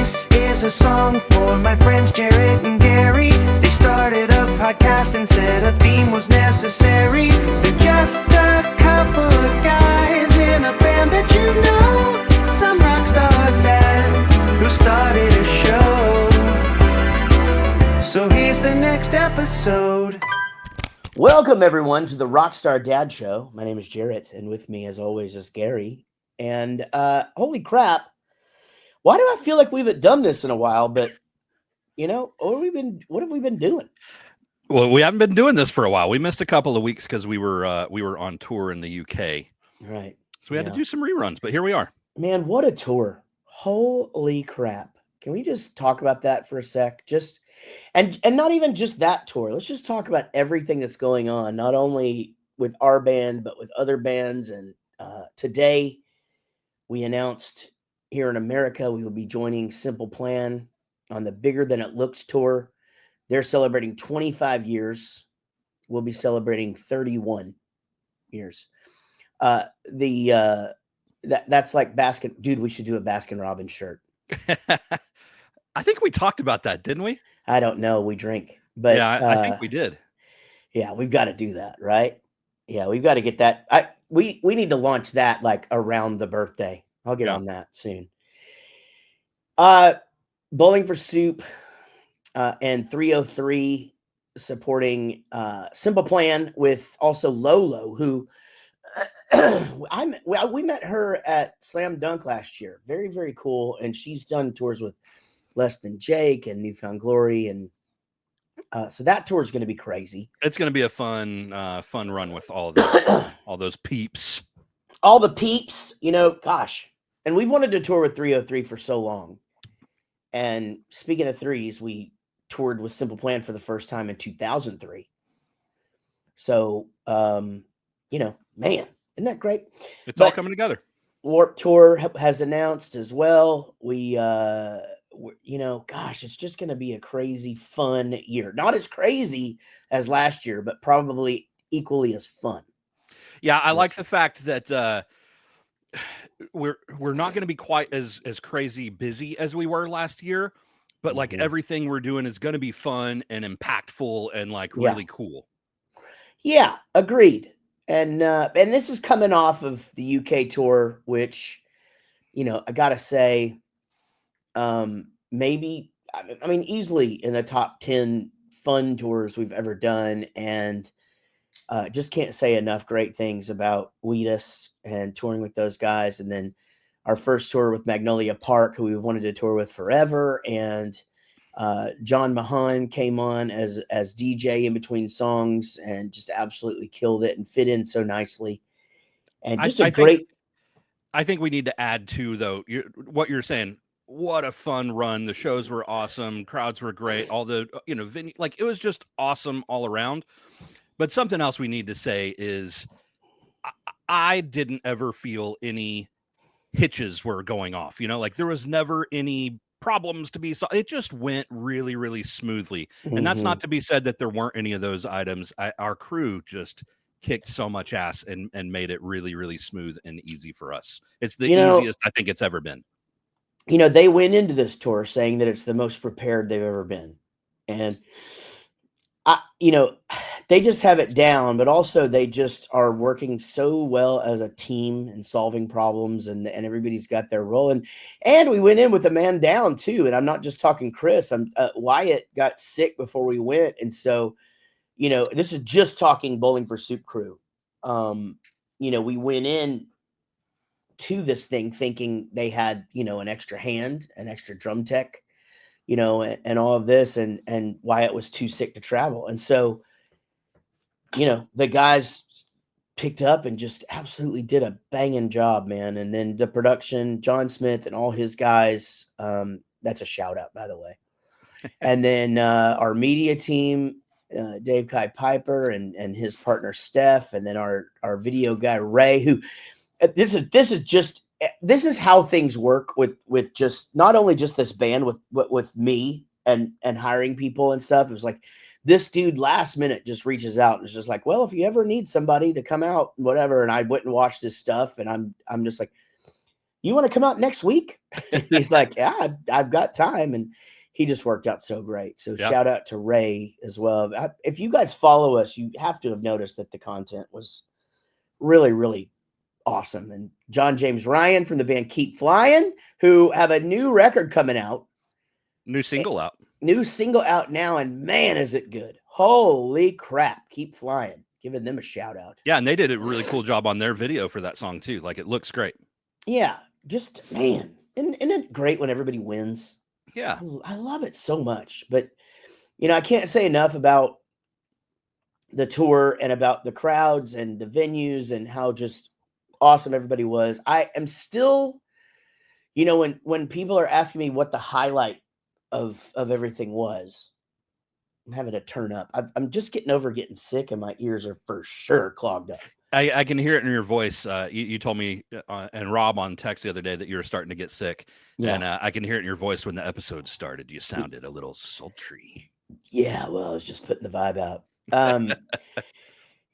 This is a song for my friends Jaret and Gary. They started a podcast and said a theme was necessary. They're just a couple of guys in a band that you know. Some rockstar dads who started a show. So here's the next episode. Welcome, everyone, to the Rockstar Dad Show. My name is Jaret, and with me, as always, is Gary. And holy crap, why do I feel like we haven't done this in a while? But what have we been doing? Well, we haven't been doing this for a while. We missed a couple of weeks because we were on tour in the UK, right? So we had to do some reruns. But here we are. Man, what a tour! Holy crap! Can we just talk about that for a sec? And not even just that tour. Let's just talk about everything that's going on, not only with our band but with other bands. And today we announced here in America we will be joining Simple Plan on the Bigger Than It Looks tour. They're celebrating 25 years. We'll be celebrating 31 years. That's like Baskin. Dude, we should do a Baskin Robbins shirt. I think we talked about that, didn't we? I don't know. We drink, but yeah, I think we did. Yeah, we've got to do that, right? Yeah, we've got to get that. We need to launch that like around the birthday. I'll get on that soon. Bowling for Soup and 303 supporting Simple Plan with also Lolo, who we met her at Slam Dunk last year. Very, very cool. And she's done tours with Less Than Jake and Newfound Glory. And so that tour is going to be crazy. It's going to be a fun run with all of those, all those peeps. All the peeps, gosh. And we've wanted to tour with 303 for so long. And speaking of threes, we toured with Simple Plan for the first time in 2003. So, man, isn't that great? It's all coming together. Warped Tour has announced as well. Gosh, it's just going to be a crazy, fun year. Not as crazy as last year, but probably equally as fun. Yeah, I like the fact that we're not going to be quite as crazy busy as we were last year, but like everything we're doing is going to be fun and impactful and like really cool. Yeah, agreed. And this is coming off of the UK tour, which, I gotta say, maybe, easily in the top 10 fun tours we've ever done. And just can't say enough great things about Wheatus and touring with those guys. And then our first tour with Magnolia Park, who we wanted to tour with forever. And John Mahan came on as DJ in between songs and just absolutely killed it and fit in so nicely. And just I think we need to add too, though, what you're saying. What a fun run. The shows were awesome. Crowds were great. All the, it was just awesome all around. But something else we need to say is I didn't ever feel any hitches were going off. There was never any problems to be solved. It just went really, really smoothly. And that's not to be said that there weren't any of those items. Our crew just kicked so much ass and made it really, really smooth and easy for us. It's the easiest I think it's ever been. They went into this tour saying that it's the most prepared they've ever been. And they just have it down, but also they just are working so well as a team and solving problems, and everybody's got their role. And we went in with a man down too. And I'm not just talking Chris. Wyatt got sick before we went. And so, this is just talking Bowling for Soup crew. We went in to this thing thinking they had, an extra hand, an extra drum tech, and all of this, and Wyatt was too sick to travel. And so, the guys picked up and just absolutely did a banging job, man. And then the production, John Smith and all his guys, that's a shout out, by the way. And then our media team, Dave Kai Piper and his partner, Steph, and then our video guy, Ray, who this is how things work with just not only just this band with me and hiring people and stuff. It was like this dude last minute just reaches out and is just like, well, if you ever need somebody to come out, whatever. And I went and watched his stuff, and I'm just like, you want to come out next week? And he's like, yeah, I've got time. And he just worked out so great. So shout out to Ray as well. If you guys follow us, you have to have noticed that the content was really, really awesome. And John James Ryan from the band Keep Flying, who have a new record coming out. New single out. New single out now. And man, is it good. Holy crap. Keep Flying. Giving them a shout out. Yeah. And they did a really cool job on their video for that song too. Like, it looks great. Yeah. Just, man, isn't it great when everybody wins? Yeah. I love it so much. But, I can't say enough about the tour and about the crowds and the venues and how just awesome everybody was. I am still, when people are asking me what the highlight of everything was, I'm having to turn up. I'm just getting over getting sick and my ears are for sure clogged up. I can hear it in your voice. You told me and Rob on text the other day that you were starting to get sick. Yeah. And I can hear it in your voice when the episode started. You sounded a little sultry. Yeah, well, I was just putting the vibe out.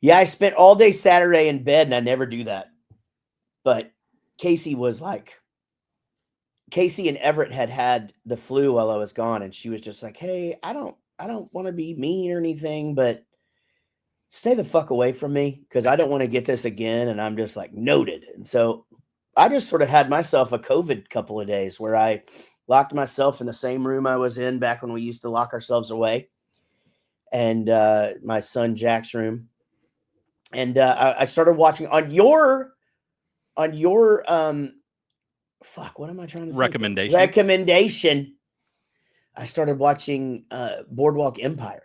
Yeah, I spent all day Saturday in bed, and I never do that. But Casey and Everett had the flu while I was gone, and she was just like, "Hey, I don't want to be mean or anything, but stay the fuck away from me because I don't want to get this again." And I'm just like, noted. And so I just sort of had myself a COVID couple of days where I locked myself in the same room I was in back when we used to lock ourselves away, and my son Jack's room. And I started watching on your fuck, what am I trying to recommendation? I started watching Boardwalk Empire,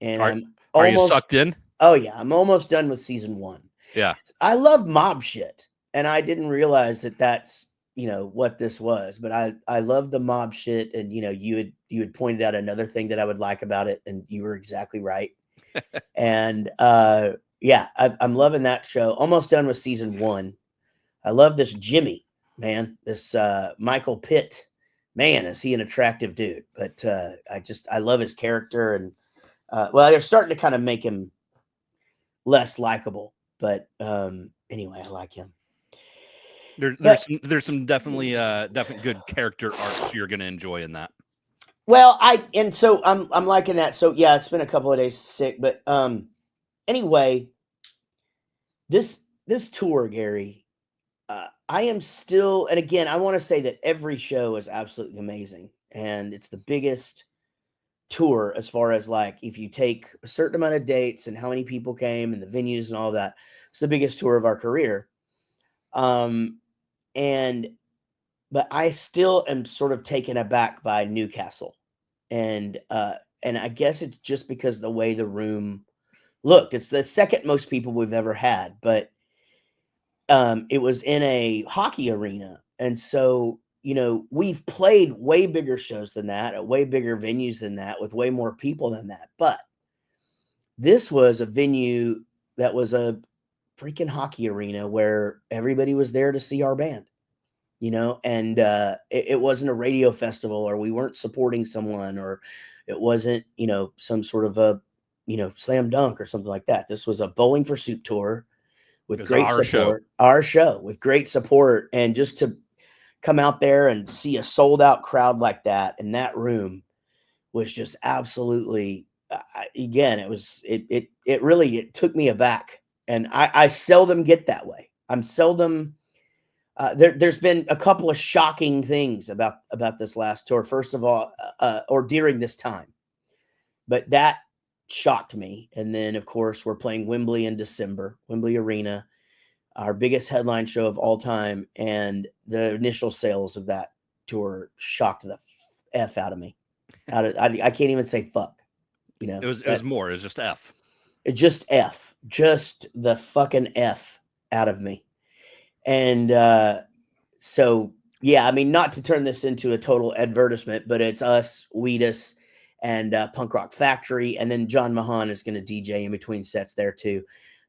and are you sucked in? Oh yeah, I'm almost done with season 1. Yeah, I love mob shit, and I didn't realize that that's what this was, but I love the mob shit, and you had pointed out another thing that I would like about it, and you were exactly right. And yeah, I'm loving that show. Almost done with season 1. I love this Jimmy, man. This Michael Pitt, man, is he an attractive dude? But I love his character, and well, they're starting to kind of make him less likable. But anyway, I like him. There's some definitely good character arcs you're going to enjoy in that. Well, I'm liking that. So yeah, it's been a couple of days sick, but anyway, this tour, Gary, I am still, and again, I want to say that every show is absolutely amazing, and it's the biggest tour as far as like if you take a certain amount of dates and how many people came and the venues and all that, it's the biggest tour of our career. But I still am sort of taken aback by Newcastle, and I guess it's just because the way the room looked. It's the second most people we've ever had, but it was in a hockey arena, and so we've played way bigger shows than that, at way bigger venues than that, with way more people than that. But this was a venue that was a freaking hockey arena where everybody was there to see our band. And it wasn't a radio festival, or we weren't supporting someone, or it wasn't, some sort of a, slam dunk or something like that. This was a Bowling for Soup tour with great support. Our show with great support. And just to come out there and see a sold out crowd like that in that room was just absolutely, again, it really took me aback. And I seldom get that way. I'm seldom, there's been a couple of shocking things about this last tour. First of all, or during this time, but that shocked me. And then, of course, we're playing Wembley in December, Wembley Arena, our biggest headline show of all time. And the initial sales of that tour shocked the F out of me. I can't even say fuck. It was more. It was just F. Just F. Just the fucking F out of me. And so, yeah, I mean, not to turn this into a total advertisement, but it's us, Wheatus, and Punk Rock Factory. And then John Mahan is going to DJ in between sets there too.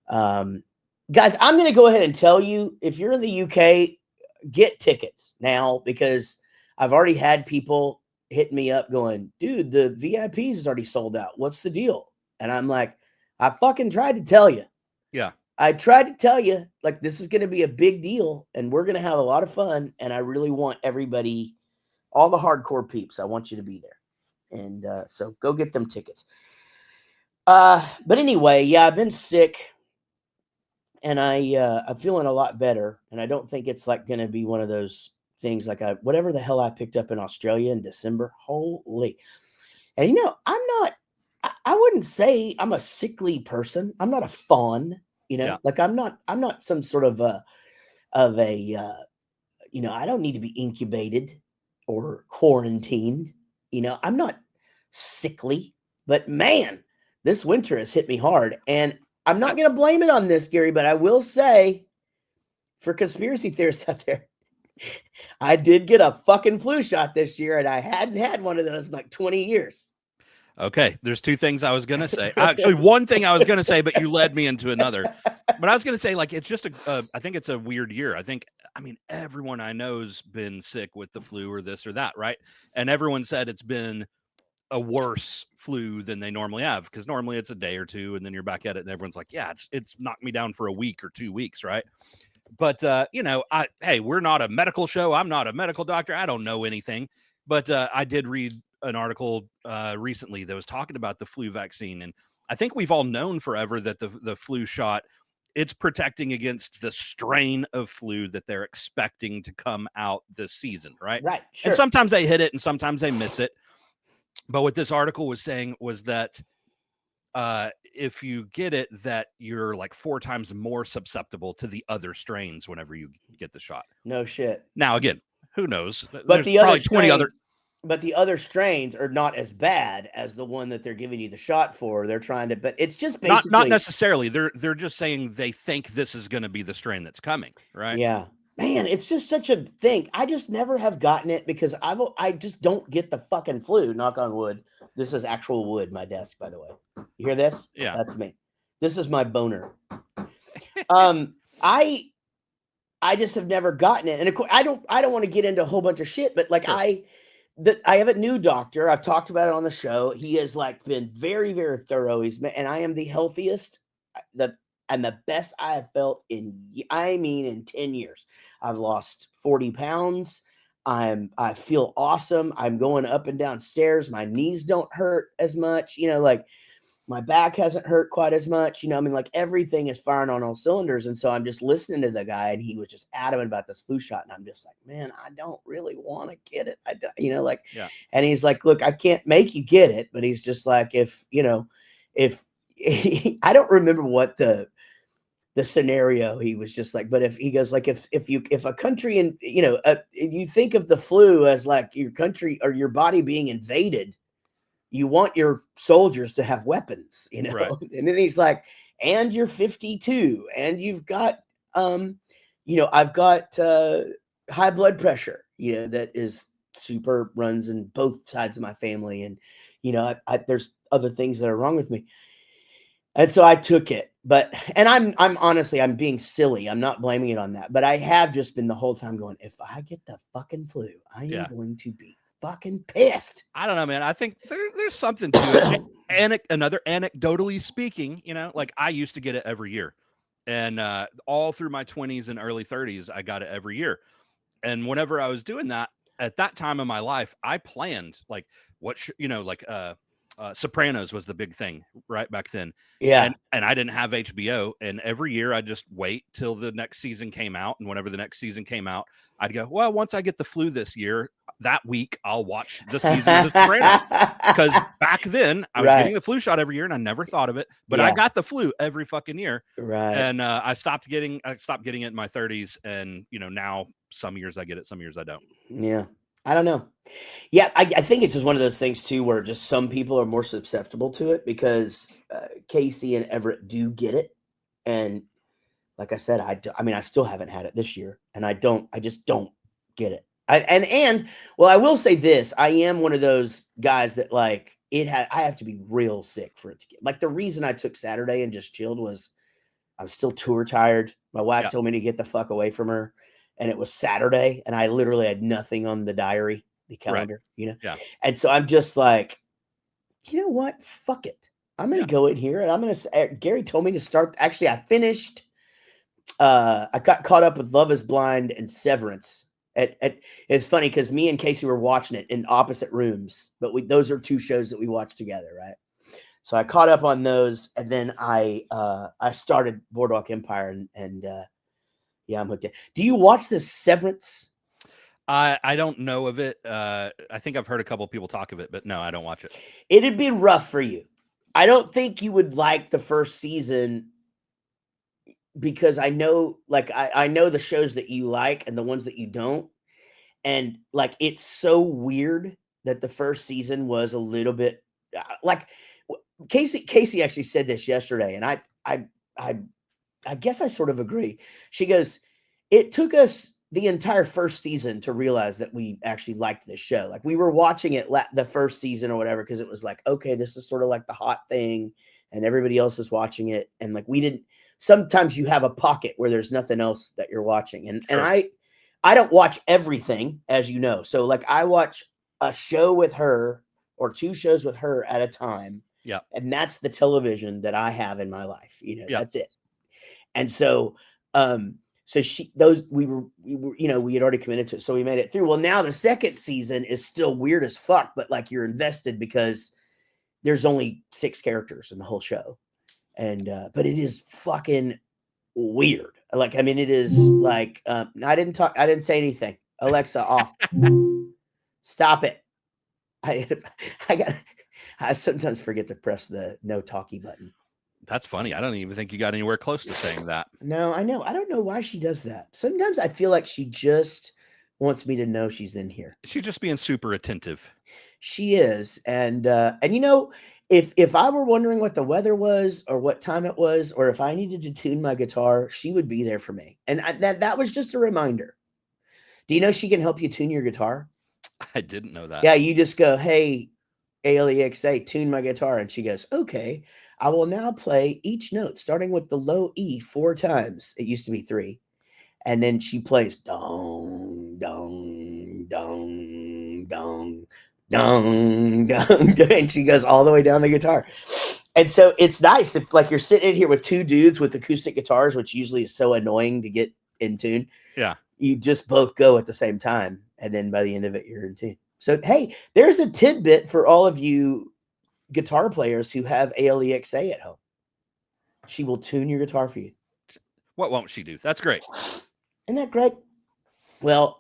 Guys, I'm going to go ahead and tell you, if you're in the UK, get tickets now, because I've already had people hit me up going, dude, the VIPs is already sold out. What's the deal? And I'm like, I fucking tried to tell you. Yeah. I tried to tell you, like, this is going to be a big deal and we're going to have a lot of fun. And I really want everybody, all the hardcore peeps, I want you to be there. And so go get them tickets. But anyway, yeah, I've been sick and I'm feeling a lot better. And I don't think it's like going to be one of those things like whatever the hell I picked up in Australia in December. Holy. And I wouldn't say I'm a sickly person. I'm not a fawn, like I'm not some sort of I don't need to be incubated or quarantined. I'm not sickly, but man, this winter has hit me hard. And I'm not going to blame it on this, Gary, but I will say for conspiracy theorists out there, I did get a fucking flu shot this year and I hadn't had one of those in like 20 years. Okay, there's two things I was going to say. Actually, one thing I was going to say, but you led me into another. But I was going to say, like, it's just I think it's a weird year. I mean, everyone I know's been sick with the flu or this or that, right? And everyone said it's been a worse flu than they normally have, because normally it's a day or two and then you're back at it and everyone's like, yeah, it's knocked me down for a week or 2 weeks, right? But hey, we're not a medical show. I'm not a medical doctor. I don't know anything. But I did read an article recently that was talking about the flu vaccine, and I think we've all known forever that the flu shot, it's protecting against the strain of flu that they're expecting to come out this season, right? Right. Sure. And sometimes they hit it and sometimes they miss it. But what this article was saying was that if you get it, that you're like 4 times more susceptible to the other strains whenever you get the shot. No shit. Now, again, who knows? But there's the other probably strains, 20 other. But the other strains are not as bad as the one that they're giving you the shot for. They're trying to, but it's just basically Not necessarily. They're just saying they think this is going to be the strain that's coming, right? Yeah. Man, it's just such a thing. I just never have gotten it because I just don't get the fucking flu, knock on wood. This is actual wood, my desk, by the way. You hear this? Yeah. That's me. This is my boner. I just have never gotten it. And of course, I don't want to get into a whole bunch of shit, but like Sure. I have a new doctor. I've talked about it on the show. He has like been very, very thorough. And I am the healthiest, and the best I have felt in 10 years. I've lost 40 pounds. I feel awesome. I'm going up and down stairs. My knees don't hurt as much, like my back hasn't hurt quite as much, like everything is firing on all cylinders. And so I'm just listening to the guy and he was just adamant about this flu shot. And I'm just like, man, I don't really want to get it. Yeah. And he's like, look, I can't make you get it. But he's just like, if I don't remember what the scenario he was just like, but if he goes like, if a country and you think of the flu as like your country or your body being invaded, you want your soldiers to have weapons, Right. And then he's like, and you're 52 and you've got I've got high blood pressure, that is super runs in both sides of my family, and there's other things that are wrong with me. And so I took it, and I'm honestly, I'm being silly. I'm not blaming it on that, but I have just been the whole time going, if I get the fucking flu, I am going to be fucking pissed. I don't know, man. I think there's something to it. Anecdotally speaking, like I used to get it every year, and all through my 20s and early 30s, I got it every year. And whenever I was doing that at that time of my life, I planned like Sopranos was the big thing right back then. Yeah. And I didn't have HBO. And every year I just wait till the next season came out. And whenever the next season came out, I'd go, well, once I get the flu this year, that week I'll watch the season of the Sopranos. Because back then I was getting the flu shot every year and I never thought of it. But I got the flu every fucking year. Right. And I stopped getting it in my 30s. And now some years I get it, some years I don't. Yeah. I don't know. Yeah, I think it's just one of those things too, where just some people are more susceptible to it because Casey and Everett do get it, and like I said, I still haven't had it this year, and I just don't get it. I will say this: I am one of those guys that like I have to be real sick for it to get. Like the reason I took Saturday and just chilled was I was still tour tired. My wife told me to get the fuck away from her. And it was Saturday, and I literally had nothing on the diary, the calendar, Yeah. And so I'm just like, you know what? Fuck it. I'm going to go in here, and I'm going to. Gary told me to start. Actually, I finished I got caught up with Love is Blind and Severance. It's funny because me and Casey were watching it in opposite rooms, but those are two shows that we watched together, right? So I caught up on those, and then I started Boardwalk Empire, and yeah, I'm hooked in. Do you watch this Severance? I don't know of it. I think I've heard a couple of people talk of it, but no, I don't watch it. It'd be rough for you. I don't think you would like the first season because I know, like, I know the shows that you like and the ones that you don't, and like it's so weird that the first season was a little bit like Casey actually said this yesterday, and I guess I sort of agree. She goes, it took us the entire first season to realize that we actually liked this show. Like we were watching it the first season or whatever because it was like, okay, this is sort of like the hot thing, and everybody else is watching it, and like we didn't. Sometimes you have a pocket where there's nothing else that you're watching, and Sure. I don't watch everything, as you know. So like I watch a show with her or two shows with her at a time. Yeah. And that's the television that I have in my life. You know, Yeah. that's it. And so so we were, you know, we had already committed to it. So we made it through. Well, now the second season is still weird as fuck, but like you're invested because there's only 6 characters in the whole show. And but it is fucking weird. Like, I mean, it is like I didn't say anything. Alexa, off. Stop it. I sometimes forget to press the no talkie button. That's funny. I don't even think you got anywhere close to saying that. No, I know. I don't know why she does that. Sometimes I feel like she just wants me to know she's in here. She's just being super attentive. She is. And you know, if I were wondering what the weather was or what time it was, or if I needed to tune my guitar, she would be there for me. And that was just a reminder. Do you know she can help you tune your guitar? I didn't know that. Yeah, you just go, hey, Alexa, tune my guitar. And she goes, okay, I will now play each note, starting with the low E 4 times. It used to be 3. And then she plays dong, dong, dong, dong, dong, dong, dong. And she goes all the way down the guitar. And so it's nice if like you're sitting in here with 2 dudes with acoustic guitars, which usually is so annoying to get in tune. Yeah. You just both go at the same time. And then by the end of it, you're in tune. So, hey, there's a tidbit for all of you guitar players who have Alexa at home. She will tune your guitar for you. What won't she do? That's great. Isn't that great? Well,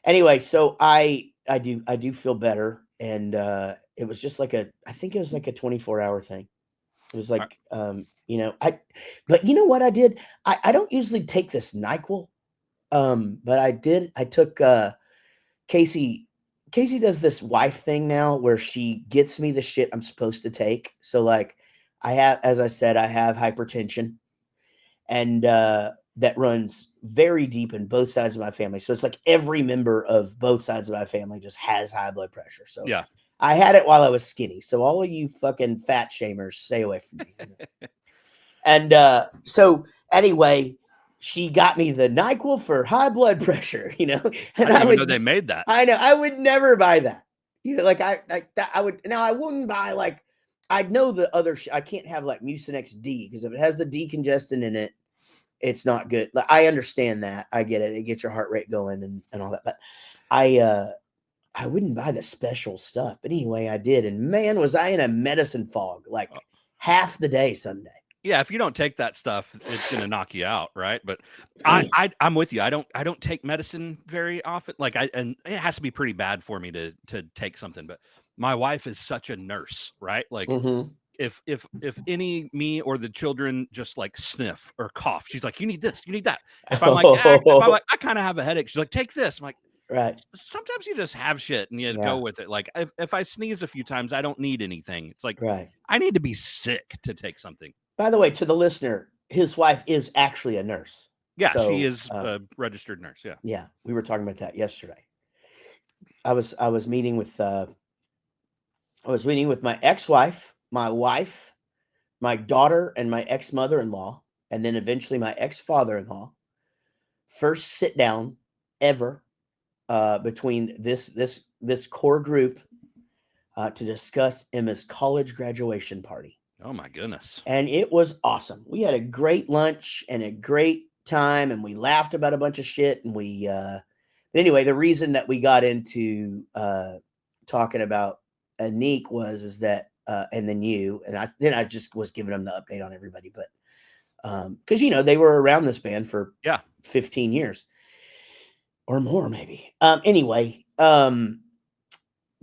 anyway, so I do feel better. And it was just like I think it was like a 24-hour thing. It was like, you know, but you know what I did? I don't usually take this NyQuil. But I took Casey does this wife thing now where she gets me the shit I'm supposed to take. So like as I said, I have hypertension, and that runs very deep in both sides of my family. So it's like every member of both sides of my family just has high blood pressure. So yeah, I had it while I was skinny. So all of you fucking fat shamers, stay away from me. And so anyway, she got me the NyQuil for high blood pressure, you know. And I didn't even know they made that. I know I would never buy that. You know, like I would now. I wouldn't buy like I'd know the other. I can't have like Mucinex D because if it has the decongestant in it, it's not good. Like I understand that. I get it. It gets your heart rate going and all that. But I wouldn't buy the special stuff. But anyway, I did, and man, was I in a medicine fog like half the day Sunday. Yeah, if you don't take that stuff, it's gonna knock you out, right? But I'm with you. I don't take medicine very often. Like and it has to be pretty bad for me to take something. But my wife is such a nurse, right? Like if any me or the children just like sniff or cough, she's like, you need this, you need that. If I'm like, I kind of have a headache, she's like, take this. I'm like, right. Sometimes you just have shit and you go with it. Like if I sneeze a few times, I don't need anything. It's like, I need to be sick to take something. By the way, to the listener, his wife is actually a nurse. Yeah, so, she is a registered nurse. Yeah. Yeah. We were talking about that yesterday. I was meeting with my ex-wife, my wife, my daughter, and my ex-mother-in-law, and then eventually my ex-father-in-law. First sit down ever between this core group to discuss Emma's college graduation party. Oh my goodness. And it was awesome. We had a great lunch and a great time, and we laughed about a bunch of shit. And anyway, the reason that we got into talking about Anik is that, and then you, and I just was giving them the update on everybody, but because they were around this band for 15 years or more, maybe. Anyway, but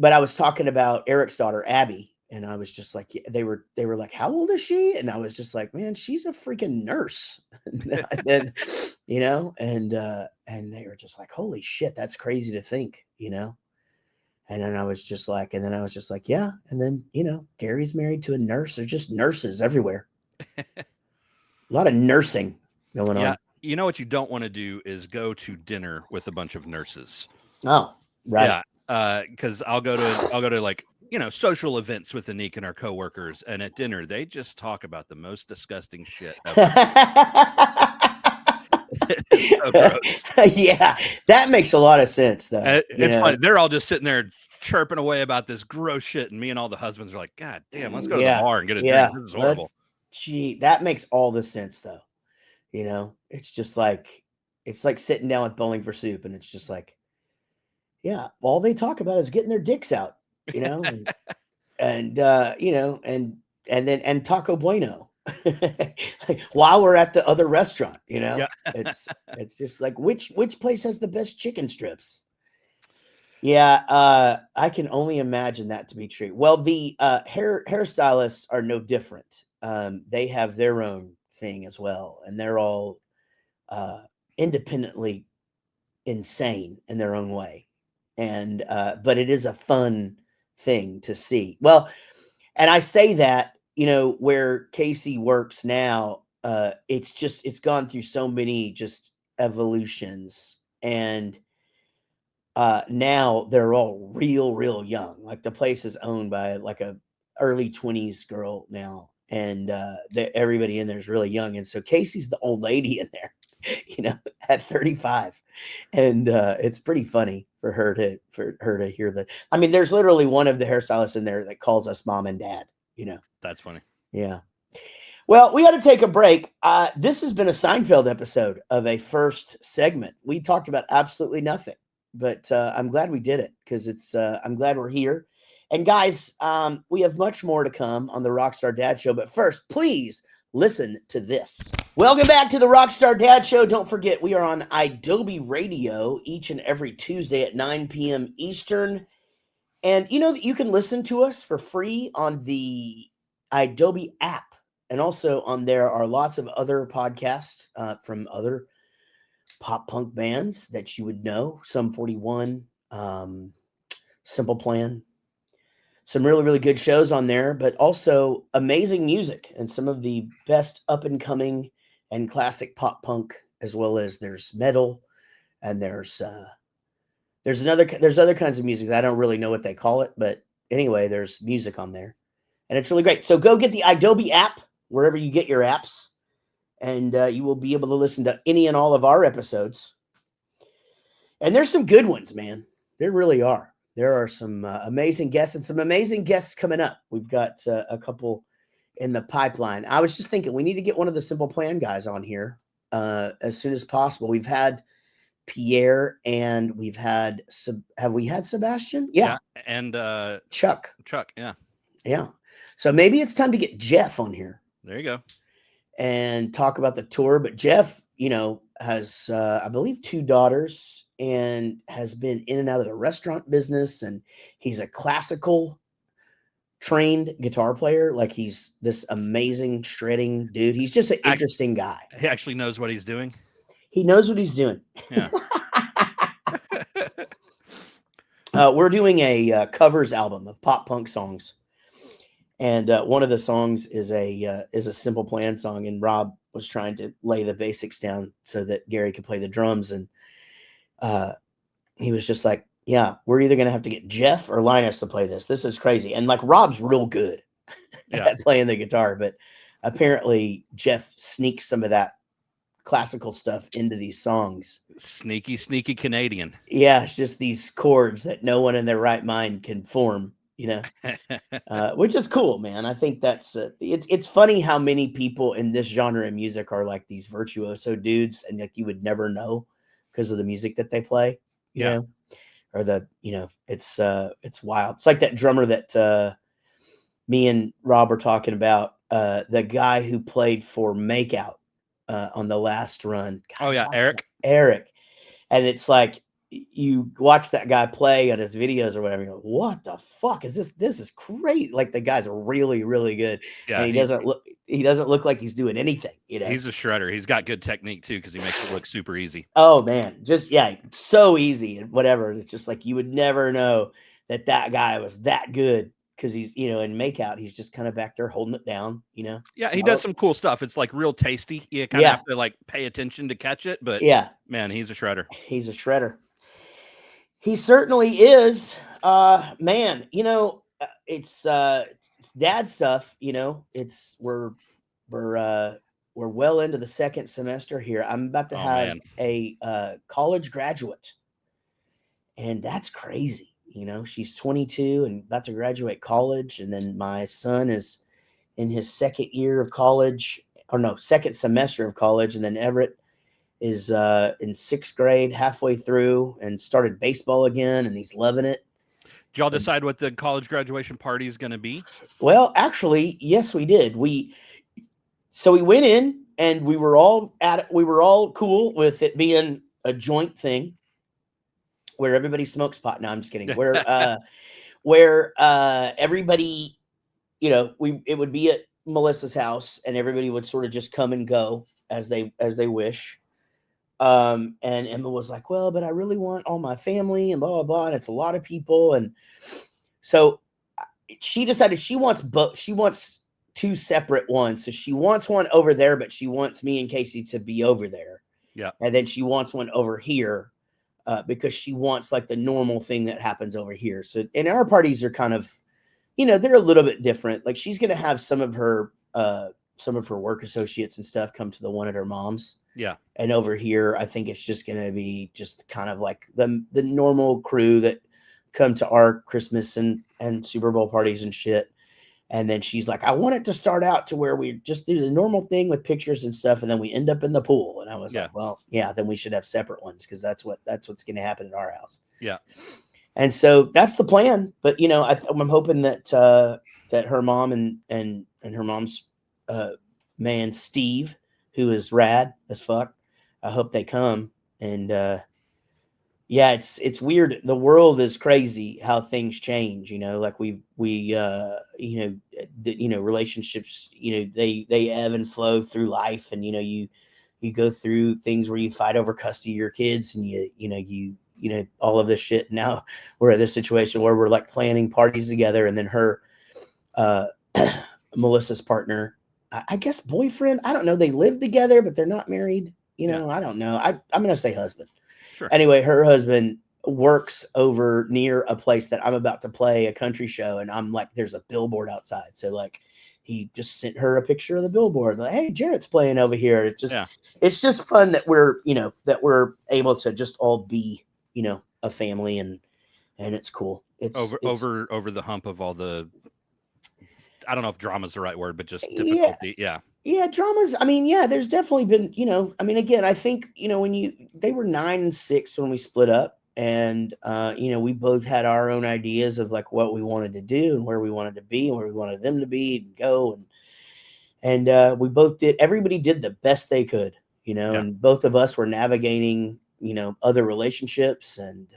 I was talking about Eric's daughter, Abby. And I was just like, they were like, how old is she? And I was just like, man, she's a freaking nurse. And then, and they were just like, holy shit, that's crazy to think, And then I was just like, yeah. And then, Gary's married to a nurse. They're just nurses everywhere. A lot of nursing going on. You know what you don't want to do is go to dinner with a bunch of nurses. Oh, right. Yeah. Because I'll go to like, social events with Anik and our coworkers, and at dinner they just talk about the most disgusting shit ever. It's so gross. Yeah, that makes a lot of sense, though. It's funny. They're all just sitting there chirping away about this gross shit, and me and all the husbands are like, God damn, let's go to the bar and get a drink. This is horrible. That makes all the sense, though. It's just like sitting down with Bowling for Soup, and it's just like, yeah, all they talk about is getting their dicks out, and and Taco Bueno like, while we're at the other restaurant, it's just like, which place has the best chicken strips? Yeah, I can only imagine that to be true. Well, the hairstylists are no different. They have their own thing as well, and they're all independently insane in their own way. And but it is a fun thing to see. Well, and I say that, where Casey works now, it's gone through so many just evolutions, and now they're all real young. Like, the place is owned by like a early 20s girl now, and everybody in there is really young. And so Casey's the old lady in there, at 35, and it's pretty funny for her to hear that. I mean, there's literally one of the hairstylists in there that calls us mom and dad. That's funny. Yeah. Well, we got to take a break. This has been a Seinfeld episode of a first segment. We talked about absolutely nothing, but I'm glad we did it, because I'm glad we're here. And guys, we have much more to come on the Rockstar Dad Show. But first, please listen to this. Welcome back to the Rockstar Dad Show. Don't forget, we are on Adobe Radio each and every Tuesday at 9 p.m. Eastern. And you know that you can listen to us for free on the Adobe app. And also on there are lots of other podcasts from other pop punk bands that you would know. Sum 41, Simple Plan. Some really, really good shows on there, but also amazing music and some of the best up and coming and classic pop punk, as well as there's metal, and there's other kinds of music. I don't really know what they call it, but anyway, there's music on there, and it's really great. So go get the Adobe app wherever you get your apps, and you will be able to listen to any and all of our episodes. And there's some good ones, man. There really are. There are some amazing guests, and some amazing guests coming up. We've got a couple in the pipeline. I was just thinking we need to get one of the Simple Plan guys on here as soon as possible. We've had Pierre, and we've had have we had Sebastian? Yeah. And Chuck. Yeah. So maybe it's time to get Jeff on here. There you go. And talk about the tour. But Jeff, has I believe 2 daughters, and has been in and out of the restaurant business, and he's a classical trained guitar player. Like, he's this amazing shredding dude. He's just an interesting guy. He actually knows what he's doing. He knows what he's doing. Yeah. We're doing a covers album of pop punk songs, and one of the songs is a Simple Plan song. And Rob was trying to lay the basics down so that Gary could play the drums, and he was just like, "Yeah, we're either gonna have to get Jeff or Linus to play this. This is crazy." And like, Rob's real good at playing the guitar, but apparently Jeff sneaks some of that classical stuff into these songs. Sneaky Canadian. Yeah, it's just these chords that no one in their right mind can form. which is cool, man. I think that's it's funny how many people in this genre of music are like these virtuoso dudes, and like you would never know because of the music that they play, or it's wild. It's like that drummer that me and Rob were talking about, the guy who played for Makeout on the last run. God, oh yeah, Eric. And it's like you watch that guy play on his videos or whatever, you're like, what the fuck is this? This is great. Like the guy's really, really good. Yeah, and he doesn't look like he's doing anything, He's a shredder. He's got good technique too, because he makes it look super easy. Oh man, just so easy and whatever. It's just like you would never know that guy was that good. Because he's, in Makeout, he's just kind of back there holding it down, Yeah, he does some cool stuff. It's like real tasty. You kind of have to like pay attention to catch it. But man, he's a shredder. He's a shredder. He certainly is. Man, it's dad stuff. We're well into the second semester here. I'm about to have a college graduate, and that's crazy. She's 22 and about to graduate college. And then my son is in his second semester of college. And then Everett is in 6th grade, halfway through, and started baseball again. And he's loving it. Did y'all decide what the college graduation party is going to be? Well, actually, yes, we did. So we went in and we were all cool with it being a joint thing, where everybody smokes pot. No, I'm just kidding. Where everybody, it would be at Melissa's house, and everybody would sort of just come and go as they wish. And Emma was like, well, but I really want all my family and blah, blah, blah. And it's a lot of people. And so she decided she wants both. She wants 2 separate ones. So she wants one over there, but she wants me and Casey to be over there. Yeah. And then she wants one over here. Because she wants like the normal thing that happens over here. So, and our parties are kind of, they're a little bit different. Like she's going to have some of her work associates and stuff come to the one at her mom's. Yeah. And over here, I think it's just going to be just kind of like the normal crew that come to our Christmas and Super Bowl parties and shit. And then she's like, I want it to start out to where we just do the normal thing with pictures and stuff, and then we end up in the pool. And I was like, well, yeah, then we should have separate ones, because that's what's going to happen at our house. Yeah. And so that's the plan. But I'm hoping that her mom and her mom's man Steve, who is rad as fuck, I hope they come. And it's weird. The world is crazy how things change, like relationships, they ebb and flow through life. And, you go through things where you fight over custody of your kids, and you all of this shit. Now we're at this situation where we're like planning parties together. And then her, Melissa's partner, I guess boyfriend, I don't know. They live together, but they're not married. I don't know. I'm going to say husband. Sure. Anyway, her husband works over near a place that I'm about to play a country show. And I'm like, there's a billboard outside. So like, he just sent her a picture of the billboard. Like, hey, Jaret's playing over here. It's just fun that we're able to just all be, a family, and it's cool. It's over the hump of all the, I don't know if drama is the right word, but just difficulty. Yeah, dramas. I mean, there's definitely been, again, I think, they were 9 and 6 when we split up, and, we both had our own ideas of like what we wanted to do and where we wanted to be and where we wanted them to be and go. And we both everybody did the best they could, and both of us were navigating, other relationships and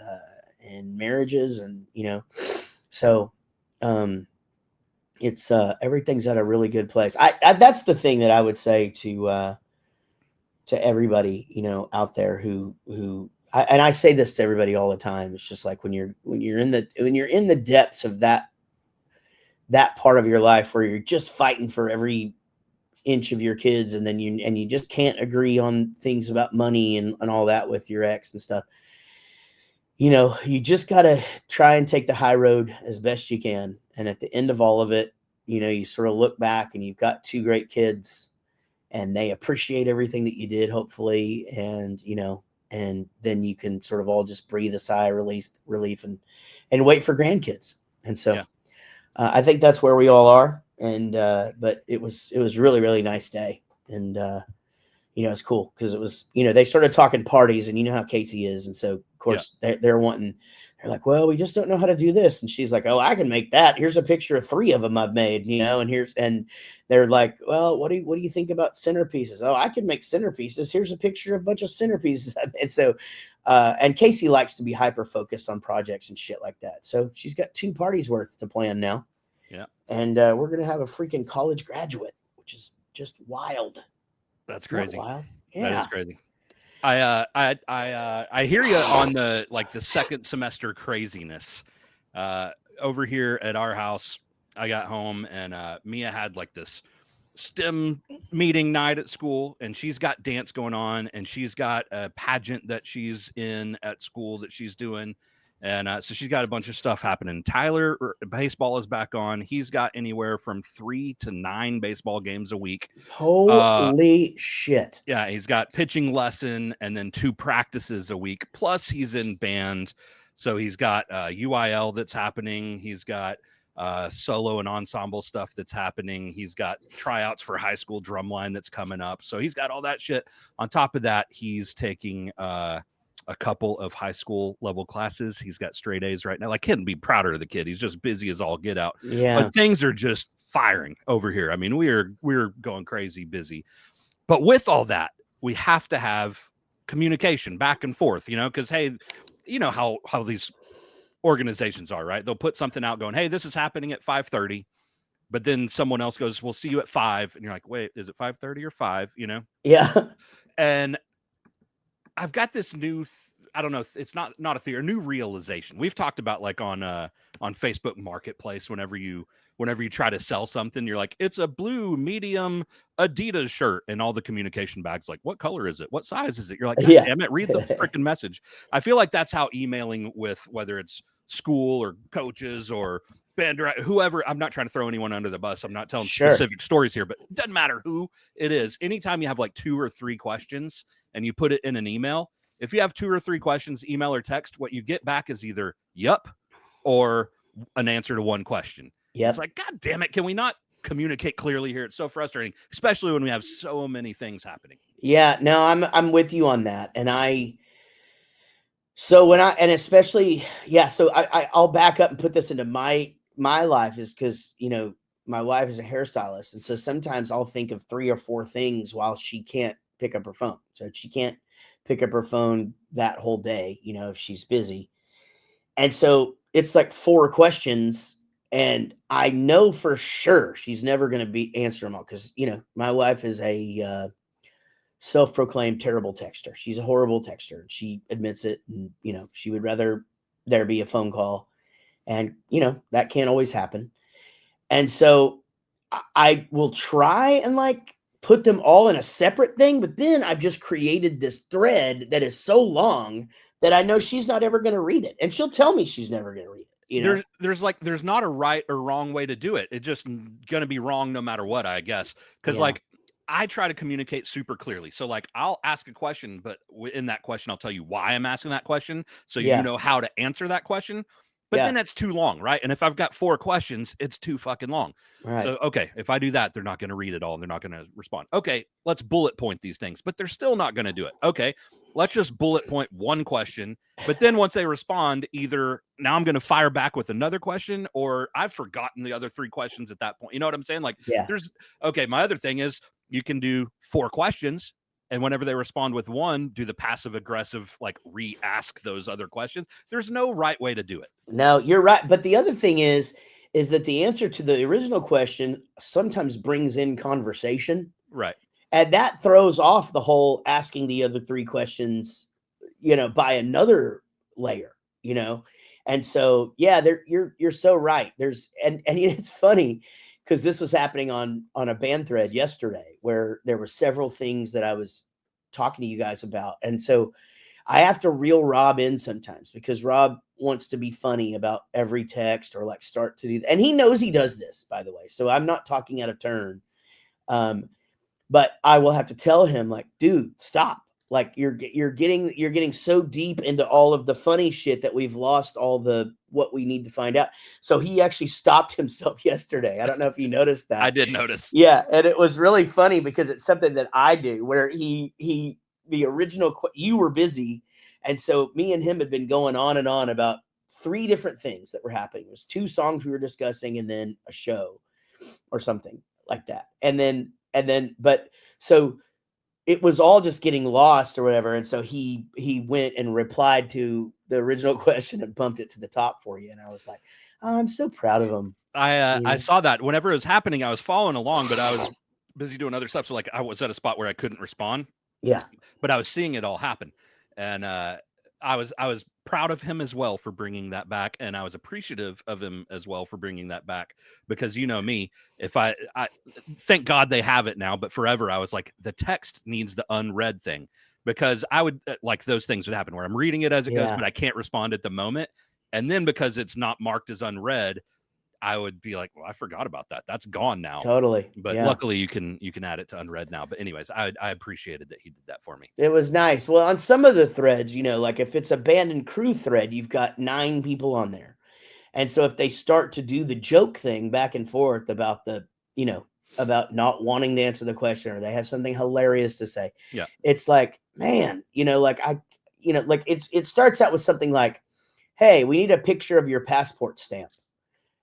marriages, and, so, it's everything's at a really good place. I that's the thing that I would say to everybody, out there who I say this to everybody all the time. It's just like when you're in the depths of that part of your life where you're just fighting for every inch of your kids, and then you just can't agree on things about money and all that with your ex and stuff. You just got to try and take the high road as best you can. And at the end of all of it, you sort of look back and you've got 2 great kids, and they appreciate everything that you did, hopefully. And, and then you can sort of all just breathe a sigh of relief and wait for grandkids. And so I think that's where we all are. And but it was really, really nice day. And it's cool because it was, they started talking parties, and you know how Casey is. And so, of course, they're like, well, we just don't know how to do this. And she's like, oh, I can make that. Here's a picture of 3 of them I've made, and they're like, well, what do you think about centerpieces? Oh, I can make centerpieces. Here's a picture of a bunch of centerpieces. And so, and Casey likes to be hyper focused on projects and shit like that. So she's got 2 parties worth to plan now. Yeah. And we're going to have a freaking college graduate, which is just wild. That's crazy. Wild. Yeah. That is crazy. I hear you on the second semester craziness. Over here at our house, I got home and Mia had like this STEM meeting night at school, and she's got dance going on, and she's got a pageant that she's in at school that she's doing. And so she's got a bunch of stuff happening. Tyler, baseball is back on. He's got anywhere from 3 to 9 baseball games a week. Holy shit. Yeah, he's got pitching lesson and then 2 practices a week. Plus he's in band. So he's got UIL that's happening. He's got solo and ensemble stuff that's happening. He's got tryouts for high school drumline that's coming up. So he's got all that shit. On top of that, he's taking a couple of high school level classes. He's got straight A's right now. I couldn't be prouder of the kid. He's just busy as all get out. Yeah. But things are just firing over here. I mean, we're going crazy busy. But with all that, we have to have communication back and forth, because hey, you know how these organizations are, right? They'll put something out going, hey, this is happening at 5:30. But then someone else goes, we'll see you at 5. And you're like, wait, is it 5:30 or 5? Yeah. And I've got this new, I don't know, it's not a theory, a new realization. We've talked about like on Facebook Marketplace, whenever you try to sell something, you're like, it's a blue medium Adidas shirt, and all the communication bags like, what color is it? What size is it? You're like, God damn it, read the freaking message. I feel like that's how emailing with whether it's school or coaches or band or whoever, I'm not trying to throw anyone under the bus. I'm not telling specific stories here, but it doesn't matter who it is. Anytime you have like 2 or 3 questions and you put it in an email, if you have 2 or 3 questions, email or text, what you get back is either yup or an answer to 1 question. Yeah. It's like, God damn it. Can we not communicate clearly here? It's so frustrating, especially when we have so many things happening. Yeah, no, I'm with you on that. And I'll back up and put this into my life, is because, my wife is a hairstylist. And so sometimes I'll think of 3 or 4 things while she can't pick up her phone. So she can't pick up her phone that whole day, if she's busy. And so it's like 4 questions, and I know for sure she's never going to be answering them all, because, my wife is a self-proclaimed terrible texter. She's a horrible texter. She admits it. And, she would rather there be a phone call, and, that can't always happen. And so I will try and like put them all in a separate thing, but then I've just created this thread that is so long that I know she's not ever going to read it, and she'll tell me she's never going to read it. There's not a right or wrong way to do it. It's just going to be wrong no matter what, I guess. Because like I try to communicate super clearly. So like I'll ask a question, but in that question, I'll tell you why I'm asking that question, so you know how to answer that question. But then that's too long, right? And if I've got 4 questions, it's too fucking long. Right. So, okay, if I do that, they're not going to read it all, and they're not going to respond. Okay, let's bullet point these things, but they're still not going to do it. Okay, let's just bullet point 1 question. But then once they respond, either now I'm going to fire back with another question, or I've forgotten the other 3 questions at that point. You know what I'm saying? Like, my other thing is you can do 4 questions. And whenever they respond with 1, do the passive aggressive, like re-ask those other questions. There's no right way to do it. No, you're right. But the other thing is that the answer to the original question sometimes brings in conversation. Right. And that throws off the whole asking the other 3 questions, by another layer, And so, you're so right. And it's funny, because this was happening on a band thread yesterday, where there were several things that I was talking to you guys about. And so I have to reel Rob in sometimes, because Rob wants to be funny about every text, or like start to do, and he knows he does this, by the way. So I'm not talking out of turn. But I will have to tell him, like, dude, stop. Like you're getting so deep into all of the funny shit that we've lost all the what we need to find out. So he actually stopped himself yesterday. I don't know if you noticed that. I did notice. Yeah, and it was really funny because it's something that I do where the original you were busy, and so me and him had been going on and on about 3 different things that were happening. It was 2 songs we were discussing and then a show or something like that. And then but so it was all just getting lost or whatever. And so he went and replied to the original question and bumped it to the top for you. And I was like, oh, I'm so proud of him. I saw that whenever it was happening, I was following along, but I was busy doing other stuff. So like I was at a spot where I couldn't respond. Yeah. But I was seeing it all happen. And I was proud of him as well for bringing that back. And I was appreciative of him as well for bringing that back, because you know me, if I thank God they have it now, but forever I was like, the text needs the unread thing, because I would like those things would happen where I'm reading it as it goes, but I can't respond at the moment. And then because it's not marked as unread, I would be like, well, I forgot about that. That's gone now. Totally. But luckily you can add it to unread now. But anyways, I appreciated that he did that for me. It was nice. Well, on some of the threads, like if it's a band and crew thread, you've got 9 people on there. And so if they start to do the joke thing back and forth about about not wanting to answer the question, or they have something hilarious to say. Yeah. It's like, man, it starts out with something like, hey, we need a picture of your passport stamp.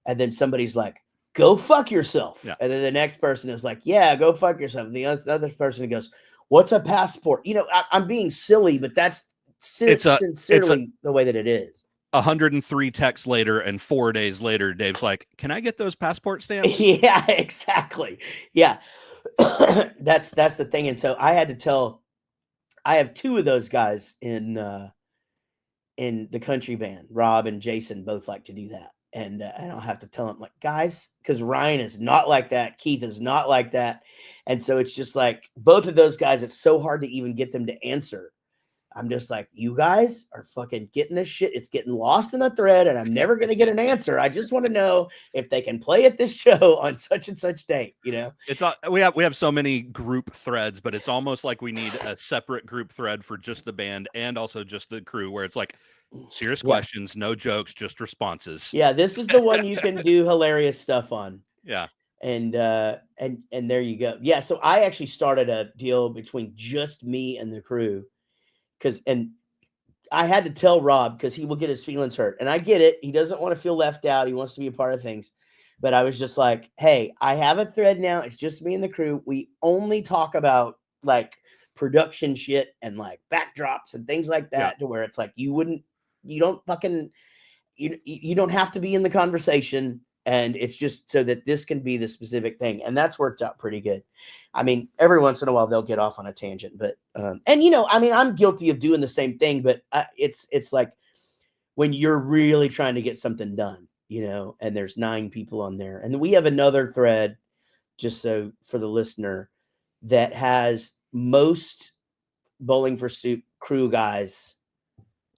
And then somebody's like, go fuck yourself. Yeah. And then the next person is like, yeah, go fuck yourself. And the other person goes, what's a passport? I'm being silly, but that's sincerely the way that it is. 103 texts later and 4 days later, Dave's like, can I get those passport stamps? Yeah, exactly. Yeah. That's the thing. And so I had to tell, I have 2 of those guys in the country band. Rob and Jason both like to do that. And I'll have to tell them, like, guys, because Ryan is not like that. Keith is not like that. And so it's just like both of those guys, it's so hard to even get them to answer. I'm just like, you guys are fucking getting this shit. It's getting lost in a thread and I'm never going to get an answer. I just want to know if they can play at this show on such and such date, It's we have so many group threads, but it's almost like we need a separate group thread for just the band and also just the crew, where it's like serious questions, no jokes, just responses. Yeah. This is the one you can do hilarious stuff on. Yeah. And there you go. Yeah. So I actually started a deal between just me and the crew. And I had to tell Rob, because he will get his feelings hurt. And I get it. He doesn't want to feel left out. He wants to be a part of things. But I was just like, hey, I have a thread now. It's just me and the crew. We only talk about like production shit and like backdrops and things like that, to where it's like, you don't have to be in the conversation. And it's just so that this can be the specific thing. And that's worked out pretty good. I mean, every once in a while they'll get off on a tangent, but, I'm guilty of doing the same thing, but it's like when you're really trying to get something done, and there's 9 people on there. And we have another thread, just so for the listener, that has most Bowling for Soup crew guys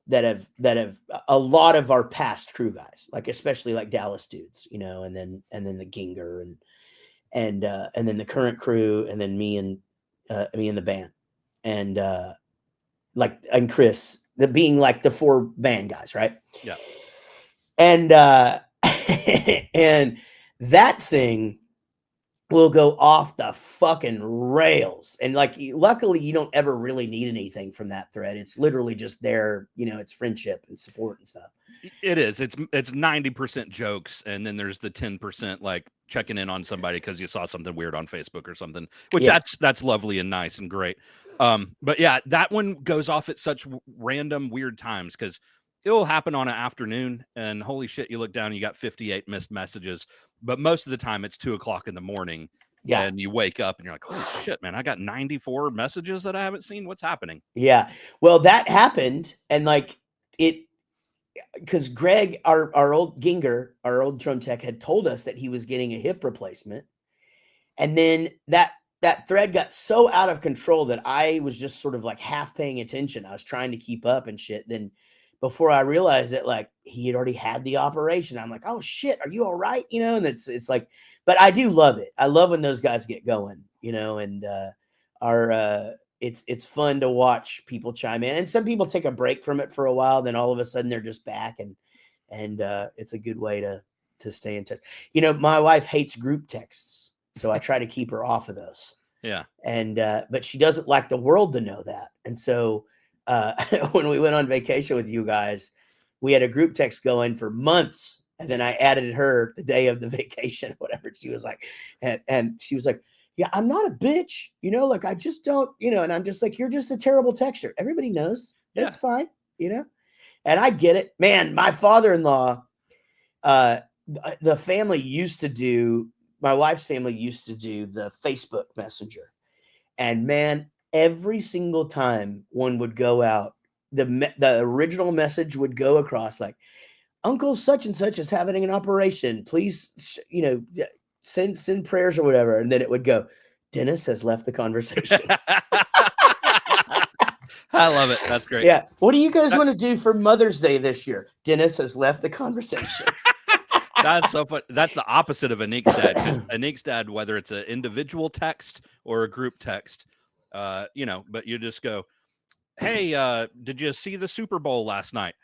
that have a lot of our past crew guys, like especially like Dallas dudes, and then the Ginger and then the current crew, and then me and the band, and and Chris, being like the 4 band guys, right? Yeah. And and that thing will go off the fucking rails. And like, luckily you don't ever really need anything from that thread. It's literally just there, it's friendship and support and stuff. It is. It's 90% jokes. And then there's the 10% like checking in on somebody because you saw something weird on Facebook or something, which that's lovely and nice and great. But yeah, that one goes off at such random weird times, because it'll happen on an afternoon and holy shit, you look down and you got 58 missed messages. But most of the time it's 2:00 in the morning. Yeah. And you wake up and you're like, holy shit, man, I got 94 messages that I haven't seen. What's happening? Yeah. Well, that happened. And like because Greg, our old Ginger, our old drum tech, had told us that he was getting a hip replacement. And then that thread got so out of control that I was just sort of like half paying attention. I was trying to keep up and shit. Then before I realized it, like he had already had the operation. I'm like, oh shit, are you all right? And it's like, but I do love it. I love when those guys get going, and our it's fun to watch people chime in, and some people take a break from it for a while, then all of a sudden they're just back, and it's a good way to stay in touch. My wife hates group texts, so I try to keep her off of those. Yeah. And but she doesn't like the world to know that. And so when we went on vacation with you guys, we had a group text going for months, and then I added her the day of the vacation, whatever. She was like, and she was like, yeah, I'm not a bitch, like I just don't, and I'm just like, you're just a terrible texter. Everybody knows. It's fine, and I get it, man. My father-in-law, the family used to do, my wife's family used to do the Facebook Messenger, and man, every single time one would go out, the original message would go across like, Uncle such and such is having an operation. Please, send prayers or whatever. And then it would go, Dennis has left the conversation. I love it. That's great. Yeah. What do you guys want to do for Mother's Day this year? Dennis has left the conversation. That's so fun. That's the opposite of Anik's dad. Anik's dad, whether it's an individual text or a group text, but you just go, hey, did you see the Super Bowl last night?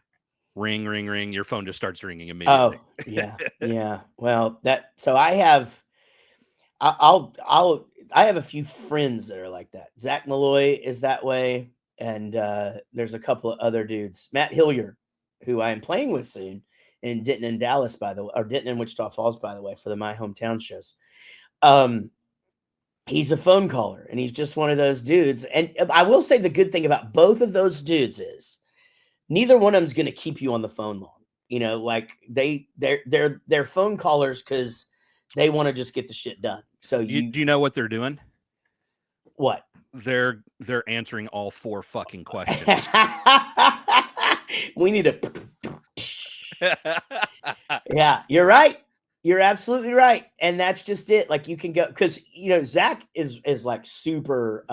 Ring, ring, ring. Your phone just starts ringing immediately. Oh, yeah. Yeah. Well, so I have a few friends that are like that. Zach Malloy is that way. And there's a couple of other dudes. Matt Hilliard, who I am playing with soon in Denton and Dallas, by the way, or Denton and Wichita Falls, by the way, for the My Hometown shows. He's a phone caller, and he's just one of those dudes. And I will say the good thing about both of those dudes is neither one of them's going to keep you on the phone long. Like they're phone callers because they want to just get the shit done. So do you know what they're doing? What? They're answering all 4 fucking questions. We need to. Yeah, you're right. You're absolutely right. And that's just it. Like you can go, because, Zach is like super,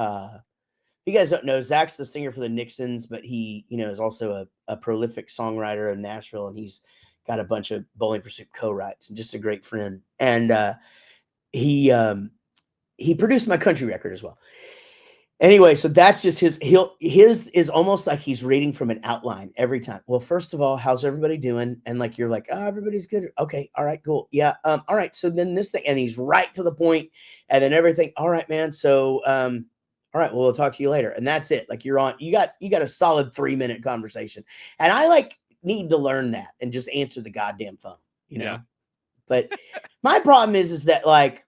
you guys don't know, Zach's the singer for the Nixons, but he, is also a prolific songwriter in Nashville, and he's got a bunch of Bowling for Soup co-writes and just a great friend. And he produced my country record as well. Anyway, so that's just his is almost like he's reading from an outline every time. Well, first of all, how's everybody doing? And like, you're like, oh, everybody's good. Okay. All right, cool. Yeah. All right. So then this thing, and he's right to the point, and then everything. All right, man. So, all right, well, we'll talk to you later. And that's it. Like you got a solid 3-minute conversation. And I need to learn that and just answer the goddamn phone, Yeah. But my problem is that like,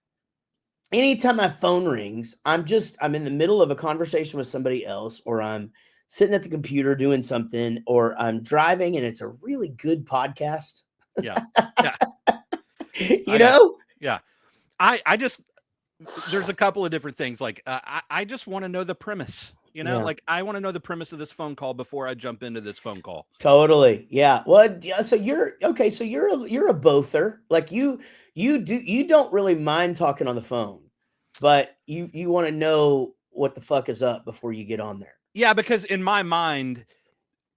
anytime my phone rings, I'm in the middle of a conversation with somebody else, or I'm sitting at the computer doing something, or I'm driving and it's a really good podcast. Yeah. Yeah. you know? Yeah. I just, there's a couple of different things. Like, I just want to know the premise, like I want to know the premise of this phone call before I jump into this phone call. Totally. Yeah. Well, yeah, so you're okay. So you're a bother. Like you don't really mind talking on the phone, but you want to know what the fuck is up before you get on there. Yeah, because in my mind,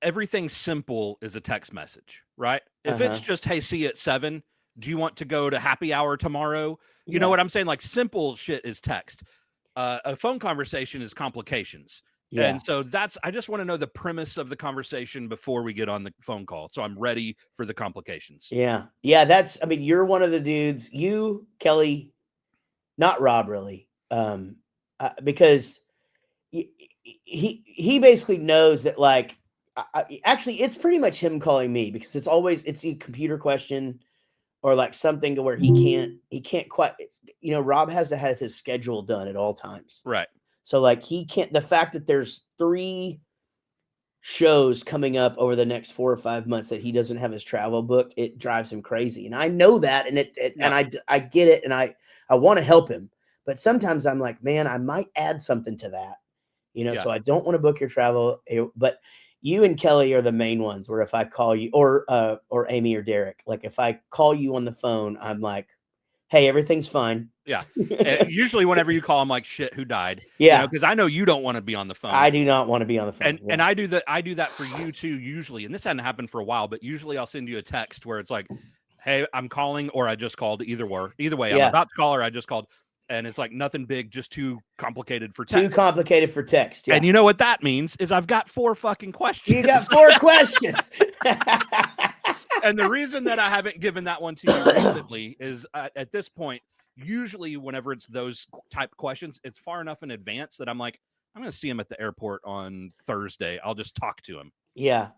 everything simple is a text message, right? If it's just, hey, see you at 7, do you want to go to happy hour tomorrow? You know what I'm saying? Like simple shit is text. A phone conversation is complications. Yeah. And so I just want to know the premise of the conversation before we get on the phone call, so I'm ready for the complications. Yeah. Yeah. You're one of the dudes, you, Kelly, not Rob, really, because he basically knows that, like, actually, it's pretty much him calling me, because it's a computer question or like something to where he can't quite, Rob has to have his schedule done at all times. Right. So like he can't, the fact that there's 3 shows coming up over the next 4 or 5 months that he doesn't have his travel booked, it drives him crazy. And I know that, and and I get it. And I want to help him, but sometimes I'm like, man, I might add something to that, so I don't want to book your travel, but you and Kelly are the main ones where if I call you, or Amy or Derek, like if I call you on the phone, I'm like, hey, everything's fine. Yeah. Usually whenever you call, I'm like, shit, who died? Yeah. Because I know you don't want to be on the phone. I do not want to be on the phone. And I do that for you too, usually. And this hadn't happened for a while, but usually I'll send you a text where it's like, hey, I'm calling, or I just called. Either way, I'm about to call, or I just called. and it's like nothing big, just too complicated for Too text. complicated for text. Yeah. And you know what that means is I've got 4 fucking questions. You got 4 questions. And the reason that I haven't given that one to you recently is at this point, usually whenever it's those type of questions, it's far enough in advance that I'm like, I'm going to see him at the airport on Thursday. I'll just talk to him. Yeah.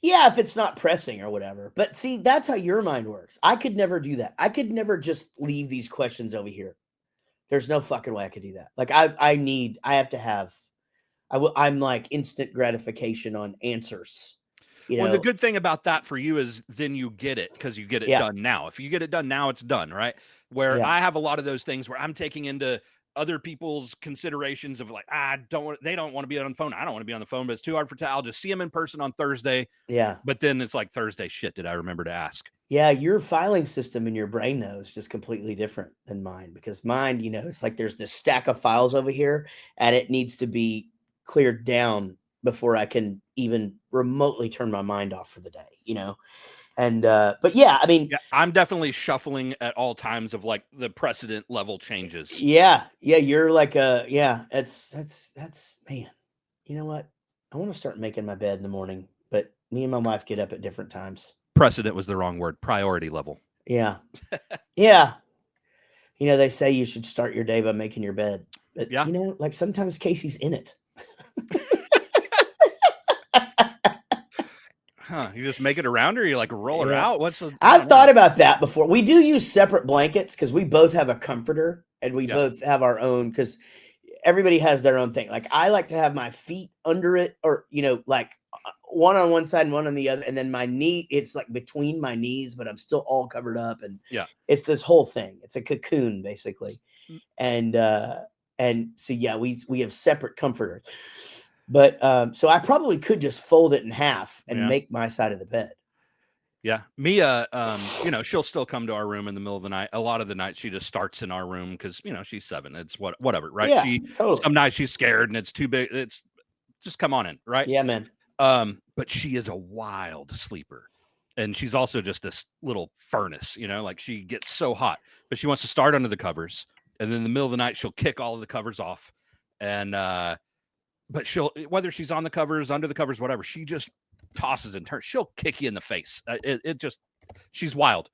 Yeah, if it's not pressing or whatever. But see, that's how your mind works. I could never do that. I could never just leave these questions over here. There's no fucking way I could do that. Like I'm like instant gratification on answers. Well, the good thing about that for you is then you get it because you get it done now. If you get it done now, it's done, right? Where I have a lot of those things where I'm taking into other people's considerations of like, they don't want to be on the phone. I don't want to be on the phone, but it's too hard for I'll just see him in person on Thursday. Yeah. But then it's like Thursday, shit, did I remember to ask? Yeah, your filing system in your brain, though, is just completely different than mine because mine, it's like there's this stack of files over here and it needs to be cleared down before I can even remotely turn my mind off for the day, And, but yeah, I mean, I'm definitely shuffling at all times of like the precedent level changes. Yeah. You're like, that's man, you know what? I want to start making my bed in the morning, but me and my wife get up at different times. Precedent was the wrong word. Priority level. Yeah. Yeah. They say you should start your day by making your bed. But, like sometimes Casey's in it. Huh? You just make it around, or you like roll her out? I've thought about that before. We do use separate blankets because we both have a comforter and we both have our own because everybody has their own thing. Like I like to have my feet under it, or like one on one side and one on the other, and then my knee. It's like between my knees, but I'm still all covered up, and it's this whole thing. It's a cocoon basically, and so we have separate comforters. But so I probably could just fold it in half and make my side of the bed. Yeah. Mia, she'll still come to our room in the middle of the night. A lot of the nights she just starts in our room because, she's 7. It's whatever, right? Yeah, totally. Some nights she's scared and it's too big. It's just come on in, right? Yeah, man. But she is a wild sleeper. And she's also just this little furnace, like she gets so hot. But she wants to start under the covers. And then in the middle of the night, she'll kick all of the covers off. And but she'll, whether she's on the covers, under the covers, whatever, she just tosses and turns. She'll kick you in the face. She's wild.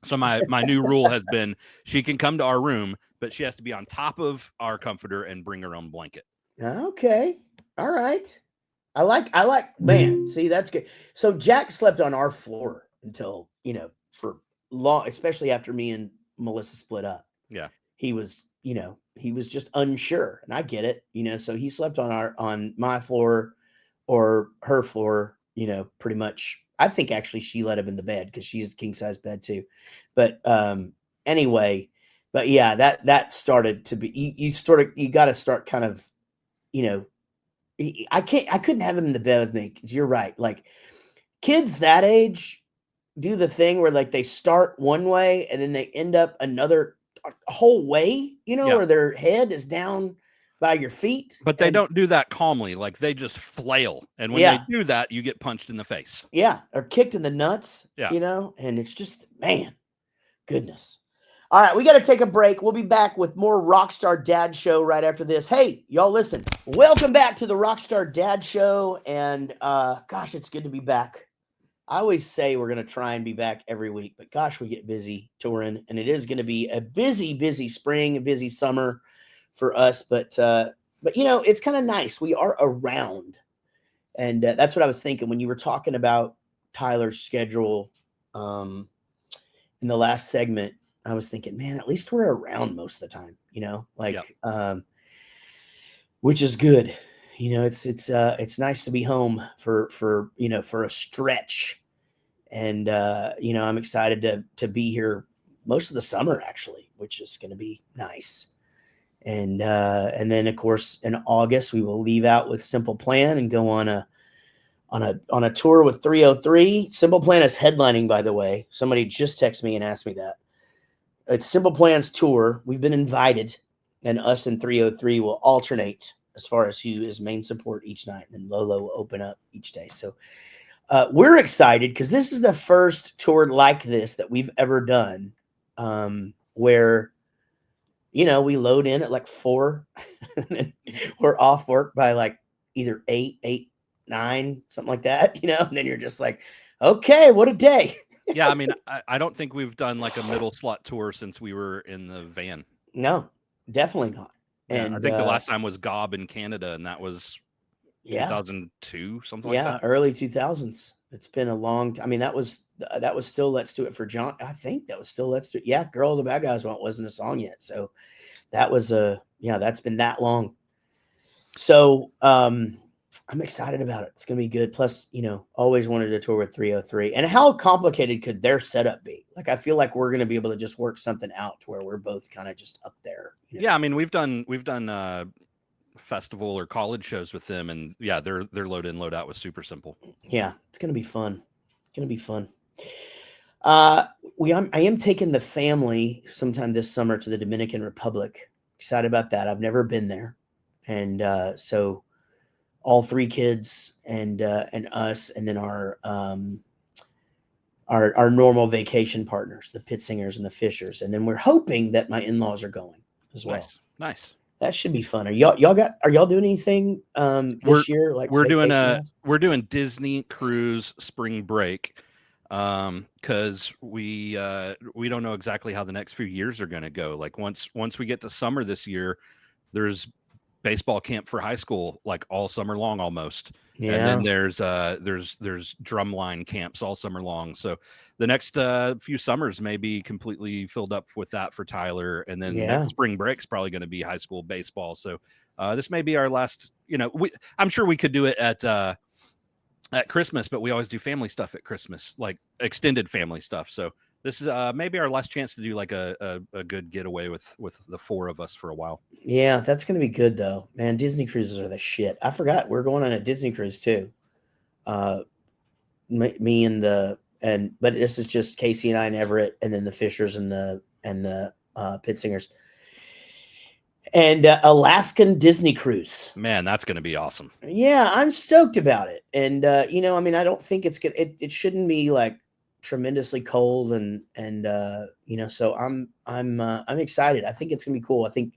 So my new rule has been she can come to our room, but she has to be on top of our comforter and bring her own blanket. Okay. All right. I like, man, see, that's good. So Jack slept on our floor until, for long, especially after me and Melissa split up. Yeah. He was just unsure, and I get it, so he slept on my floor or her floor, pretty much. I think actually she let him in the bed because she's a king size bed too. But anyway, but yeah, that started to be, you got to start kind of, I couldn't have him in the bed with me because you're right. Like kids that age do the thing where like they start one way and then they end up another whole way, where their head is down by your feet. But they don't do that calmly. Like they just flail. And when they do that, you get punched in the face. Yeah. Or kicked in the nuts, and it's just, man, goodness. All right. We got to take a break. We'll be back with more Rockstar Dad Show right after this. Hey, y'all listen, welcome back to the Rockstar Dad Show. And gosh, it's good to be back. I always say we're going to try and be back every week, but gosh, we get busy touring, and it is going to be a busy spring, a busy summer for us. But it's kind of nice. We are around, and that's what I was thinking when you were talking about Tyler's schedule in the last segment. I was thinking, man, at least we're around most of the time, which is good. It's nice to be home for a stretch. And, I'm excited to be here most of the summer actually, which is going to be nice. And then of course in August, we will leave out with Simple Plan and go on a tour with 303. Simple Plan is headlining, by the way. Somebody just texted me and asked me that. It's Simple Plan's tour. We've been invited, and us and 303 will alternate as far as who is main support each night, and then Lolo will open up each day. So we're excited because this is the first tour like this that we've ever done, where we load in at like 4, and then we're off work by like either 8, 9, something like that, and then you're just like, okay, what a day. Yeah, I mean, I don't think we've done like a middle slot tour since we were in the van. No, definitely not. Yeah, And I think the last time was Gob in Canada, and that was yeah, 2002, something like that. early 2000s. It's been a long time. I mean, that was still Let's Do It for John. I think that was still Let's Do It. Yeah, Girl, the Bad Guys wasn't a song yet. So that was that's been that long. So I'm excited about it. It's gonna be good. Plus, always wanted to tour with 303. And how complicated could their setup be? Like, I feel like we're gonna be able to just work something out to where we're both kind of just up there. Yeah, I mean, we've done festival or college shows with them, and yeah, their load in, load out was super simple. Yeah, it's gonna be fun. It's gonna be fun. I am taking the family sometime this summer to the Dominican Republic. Excited about that. I've never been there, and so all 3 kids and us, and then our normal vacation partners, the Pit Singers and the Fishers, and then we're hoping that my in-laws are going as well. Nice. That should be fun. Are y'all doing anything this year? Like, we're doing Disney cruise spring break, because we don't know exactly how the next few years are going to go. Like once we get to summer this year, there's baseball camp for high school like all summer long almost. Yeah. And then there's drumline camps all summer long. So the next few summers may be completely filled up with that for Tyler. And then next spring break's probably going to be high school baseball. So this may be our last, I'm sure we could do it at Christmas, but we always do family stuff at Christmas, like extended family stuff. So this is maybe our last chance to do like a good getaway with the 4 of us for a while. Yeah, that's going to be good though, man. Disney cruises are the shit. I forgot we're going on a Disney cruise too. Me but this is just Casey and I and Everett, and then the Fishers and the Pit Singers. And Alaskan Disney cruise. Man, that's going to be awesome. Yeah, I'm stoked about it. And I mean, I don't think it's good. It shouldn't be like tremendously cold, and so I'm excited. I think it's gonna be cool. I think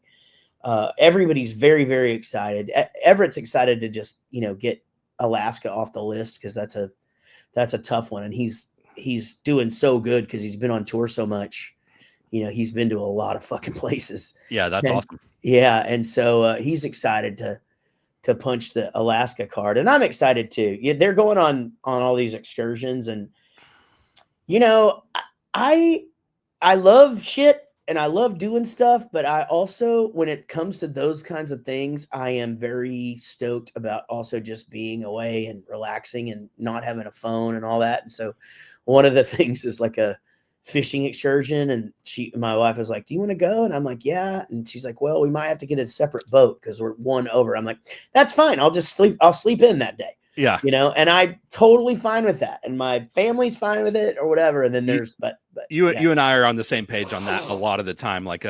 everybody's very, very excited. Everett's excited to just get Alaska off the list, because that's a tough one, and he's doing so good because he's been on tour so much. He's been to a lot of fucking places. Yeah, that's awesome. Yeah, and so he's excited to punch the Alaska card, and I'm excited too. Yeah, they're going on all these excursions, and I love shit and I love doing stuff, but I also, when it comes to those kinds of things, I am very stoked about also just being away and relaxing and not having a phone and all that. And so one of the things is like a fishing excursion, and my wife was like, do you want to go? And I'm like, yeah. And she's like, well, we might have to get a separate boat because we're one over. I'm like, that's fine. I'll sleep in that day. Yeah. And I'm totally fine with that. And my family's fine with it or whatever. And then there's, but you and I are on the same page on that a lot of the time. Like,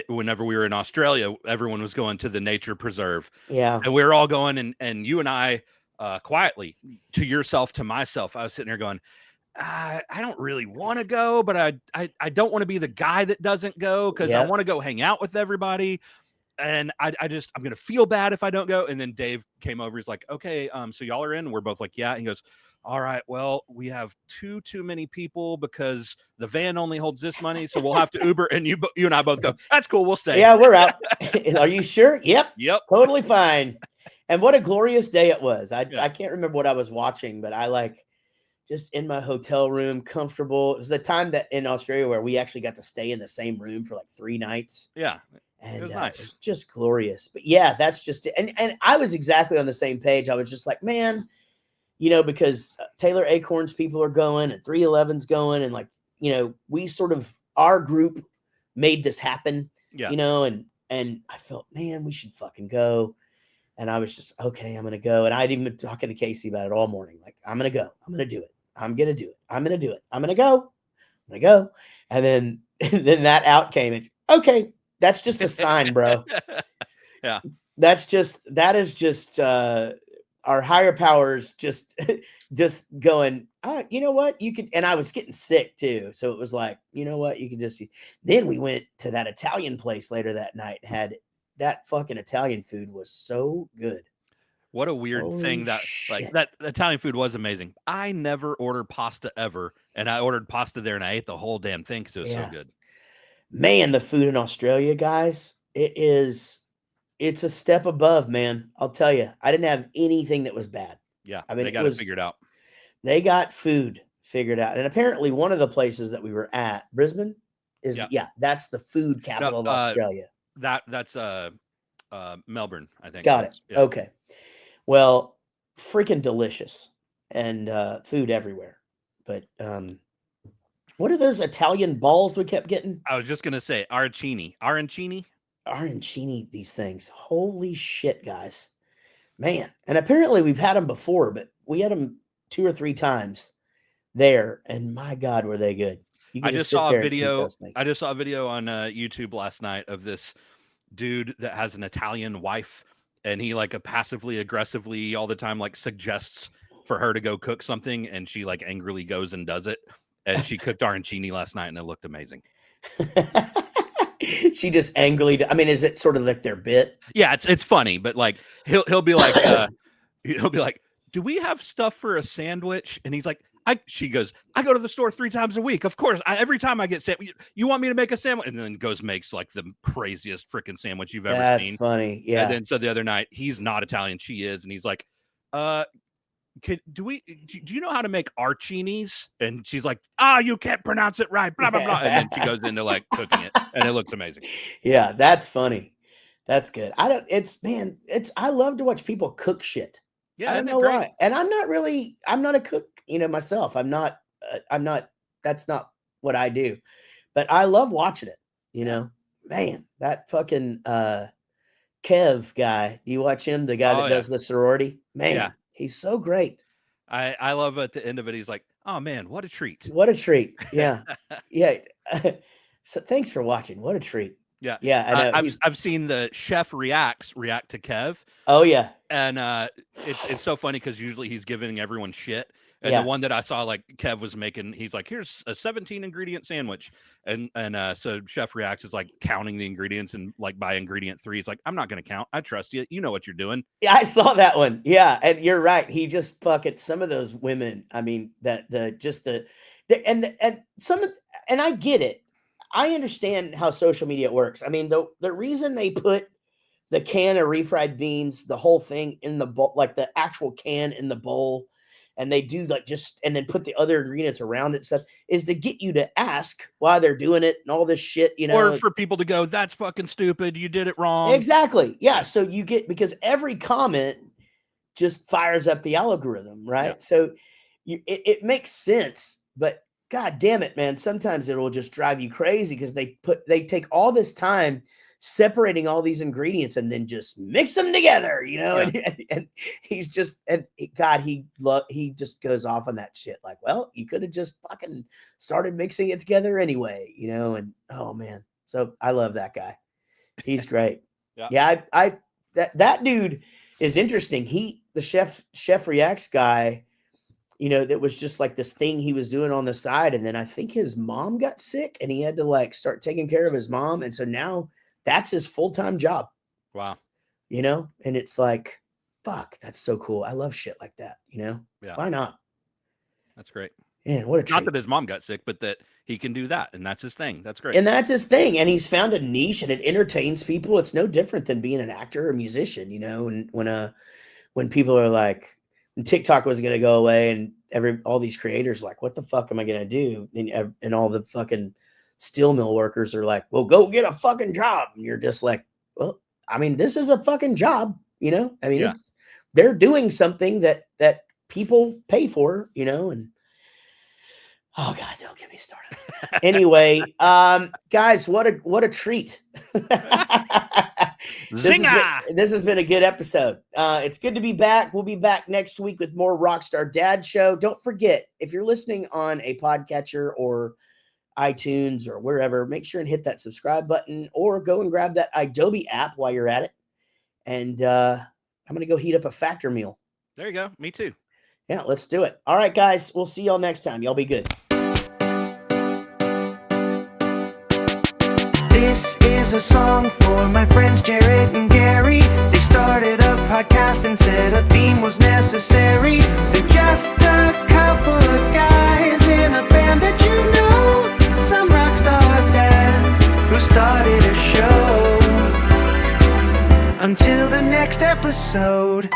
whenever we were in Australia, everyone was going to the nature preserve. Yeah. And we were all going, and you and I, quietly, to yourself, to myself, I was sitting there going, I don't really want to go, but I don't want to be the guy that doesn't go, because I want to go hang out with everybody. And I'm going to feel bad if I don't go. And then Dave came over. He's like, okay, so y'all are in? And we're both like, yeah. And he goes, all right, well, we have too many people because the van only holds this money. So we'll have to Uber. And you and I both go, that's cool. We'll stay. Yeah, we're out. Are you sure? Yep. Totally fine. And what a glorious day it was. I can't remember what I was watching, but I just in my hotel room, comfortable. It was the time that in Australia where we actually got to stay in the same room for like 3 nights. Yeah. And it was nice. It was just glorious. But yeah, that's just it. And I was exactly on the same page. I was just like, man, because Taylor Acorn's people are going and 311's going, and we sort of, our group made this happen. Yeah. And I felt, man, we should fucking go. And I was just, okay, I'm gonna go. And I'd even been talking to Casey about it all morning. Like, I'm gonna go. I'm gonna do it. I'm gonna do it. I'm gonna do it. I'm gonna go. I'm gonna go. And then that out came. And okay. That's just a sign, bro. Yeah. That is just our higher powers just going, you know what, you could, and I was getting sick too. So it was like, you know what, you could just, then we went to that Italian place later that night, had that fucking Italian food was so good. What a weird Holy thing that like shit. that Italian food was amazing. I never ordered pasta ever, and I ordered pasta there, and I ate the whole damn thing because it was so Yeah. good. Man, the food in Australia, guys, it's a step above, man. I'll tell you, I didn't have anything that was bad. Yeah, I mean, they it got it was, figured out. they got food figured out. And apparently one of the places that we were at, Brisbane, is, Yeah. yeah, that's the food No, capital of Australia. that's Melbourne, I think. Got it. Yeah. Okay. Well, freaking delicious, and food everywhere. But what are those Italian balls we kept getting? I was just gonna say arancini. Arancini, these things. Holy shit, guys. Man. And apparently we've had them before, but we had them 2 or 3 times there, and my God, were they good. You I can just sit saw a there and eat video. those things. I just saw a video on YouTube last night of this dude that has an Italian wife, and he like passively aggressively all the time like suggests for her to go cook something, and she like angrily goes and does it. And she cooked arancini last night, and it looked amazing. She just angrily, I mean, is it sort of like their bit? Yeah, it's funny, but like he'll be like he'll be like, "Do we have stuff for a sandwich?" And he's like, she goes, "I go to the store 3 times a week. Of course, every time I get sandwich, you want me to make a sandwich?" And then goes makes like the craziest freaking sandwich you've ever That's seen. funny. Yeah. And then so the other night, he's not Italian, she is, and he's like, do you know how to make archinis?" And she's like, you can't pronounce it right, blah blah blah. And then she goes into like cooking it, and it looks amazing. Yeah, that's funny. That's good. I love to watch people cook shit. Yeah, I don't know why. And I'm not a cook, myself. That's not what I do. But I love watching it, Man, that fucking Kev guy. Do you watch him? The guy that does the sorority? Man, yeah. He's so great. I love at the end of it, he's like, "Oh man, what a treat." What a treat. Yeah. Yeah. So thanks for watching. What a treat. Yeah. Yeah. I know. I've seen the chef react to Kev. Oh yeah. And it's so funny because usually he's giving everyone shit. And Yeah. the one that I saw, like Kev was making, he's like, "Here's a 17 ingredient sandwich." And so Chef Reacts is like counting the ingredients, and like by ingredient 3, he's like, "I'm not going to count. I trust you. You know what you're doing." Yeah, I saw that one. Yeah. And you're right. He just fucking, some of those women, I mean, and I get it. I understand how social media works. I mean, the reason they put the can of refried beans, the whole thing in the bowl, like the actual can in the bowl, and they do like and then put the other ingredients around it and stuff, is to get you to ask why they're doing it and all this shit, Or for people to go, "That's fucking stupid. You did it wrong." Exactly. Yeah. So you get, because every comment just fires up the algorithm, right? Yeah. So it makes sense, but God damn it, man. Sometimes it will just drive you crazy because they take all this time separating all these ingredients and then just mix them together, Yeah. and he's just, he just goes off on that shit. Like, well, you could have just fucking started mixing it together anyway, and oh man. So I love that guy. He's great. Yeah. That dude is interesting. The chef reacts guy, that was just like this thing he was doing on the side. And then I think his mom got sick and he had to like start taking care of his mom. And so now that's his full-time job. Wow. And it's like, fuck, that's so cool. I love shit like that, Yeah. Why not? That's great. Man, what a treat. Not that his mom got sick, but that he can do that. And that's his thing. That's great. And that's his thing. And he's found a niche and it entertains people. It's no different than being an actor or musician, and when people are like, when TikTok was going to go away and all these creators like, what the fuck am I going to do? And all the fucking steel mill workers are like, well, go get a fucking job. And you're just like, well, I mean, this is a fucking job, I mean, they're doing something that people pay for, and oh God, don't get me started. Anyway, guys, what a treat. This has been a good episode. It's good to be back. We'll be back next week with more Rockstar Dad Show. Don't forget, if you're listening on a podcatcher or iTunes or wherever, make sure and hit that subscribe button or go and grab that Adobe app while you're at it. And I'm going to go heat up a Factor meal. There you go. Me too. Yeah, let's do it. All right, guys. We'll see y'all next time. Y'all be good. This is a song for my friends Jaret and Gary. They started a podcast and said a theme was necessary. They're just a couple of guys in a band that you know, some rockstar dads who started a show. Until the next episode.